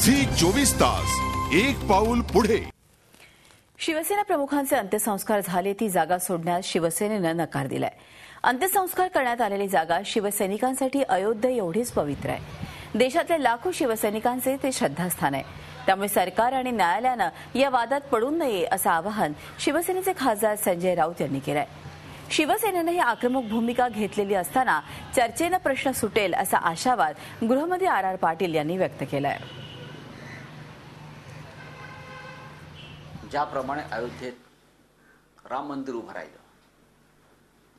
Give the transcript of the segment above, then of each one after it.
Zee 24 तास एक पाऊल पुढे। शिवसेना प्रमुखांचे अंत्यसंस्कार झाले ती जागा सोडण्यास शिवसेनेनं नकार दिलाय। अंत्यसंस्कार करण्यात आलेली जागा शिवसैनिकांसाठी अयोध्या एवढीच पवित्र आहे। देशातल्या लाखो शिवसैनिकांचे ते श्रद्धास्थान आहे। त्यामुळे सरकार आणि न्यायालयानं या वादात पडू नये असं आवाहन शिवसेनेचे खासदार संजय राऊत यांनी केलंय। शिवसेनेनं ही आक्रमक भूमिका घेतलेली असताना चर्चेनं प्रश्न सुटेल असा आशावाद गृहमंत्री आर पाटील यांनी व्यक्त केलाय। ज्याप्रमाणे अयोध्येत राम मंदिर उभं राहिलं,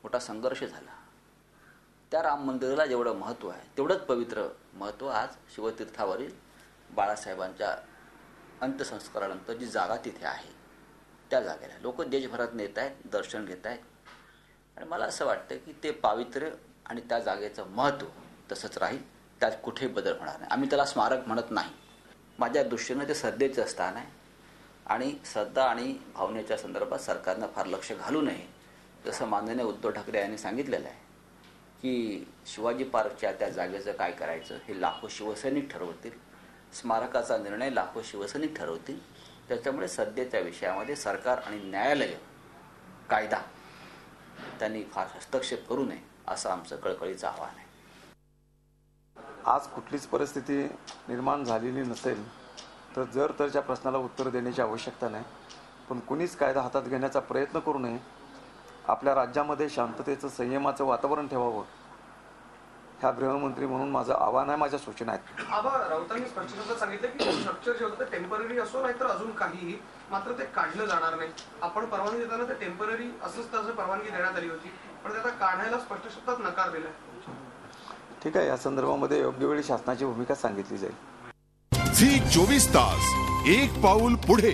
मोठा संघर्ष झाला, त्या राम मंदिराला जेवढं महत्त्व आहे तेवढंच पवित्र महत्त्व आज शिवतीर्थावरील बाळासाहेबांच्या अंत्यसंस्कारानंतर जी जागा तिथे आहे त्या जागेला लोक देशभरात येत आहेत, दर्शन घेत आहेत। आणि मला असं वाटतं की ते पावित्र्य आणि त्या जागेचं महत्त्व तसंच राहील, त्यात कुठेही बदल होणार नाही। आम्ही त्याला स्मारक म्हणत नाही, माझ्या दृष्टीनं ते श्रद्धेचं स्थान आहे आणि श्रद्धा आणि भावनेच्या संदर्भात सरकारनं फार लक्ष घालू नये। जसं माननीय उद्धव ठाकरे यांनी सांगितलेलं आहे की शिवाजी पार्कच्या त्या जागेचं काय करायचं हे लाखो शिवसैनिक ठरवतील, स्मारकाचा निर्णय लाखो शिवसैनिक ठरवतील। त्याच्यामुळे श्रद्धेच्या विषयामध्ये सरकार आणि न्यायालय कायदा त्यांनी फार हस्तक्षेप करू नये असं आमचं कळकळीचं आव्हान आहे। आज कुठलीच परिस्थिती निर्माण झालेली नसेल तर जर त्याच्या प्रश्नाला उत्तर देण्याची आवश्यकता नाही, पण कुणीच कायदा हातात घेण्याचा प्रयत्न करू नये। आपल्या राज्यामध्ये शांततेचं, संयमाचं वातावरण ठेवावं, ह्या गृहमंत्री म्हणून माझं आव्हान आहे, माझ्या सूचना आहेत। राऊतांनी स्पष्ट शब्दात सांगितलं की स्ट्रक्चर जे होतं ते टेम्पररी असो नाहीतर अजून काहीही, मात्र ते काढलं जाणार नाही। आपण परवानगी देताना ते टेम्पररी असंच तसं परवानगी देण्यात आली होती, पण ते आता काढायला स्पष्ट शब्दात नकार दिलाय। ठीक आहे, या संदर्भामध्ये योग्य वेळी शासनाची भूमिका सांगितली जाईल। झी 24 तास एक पाऊल पुढे।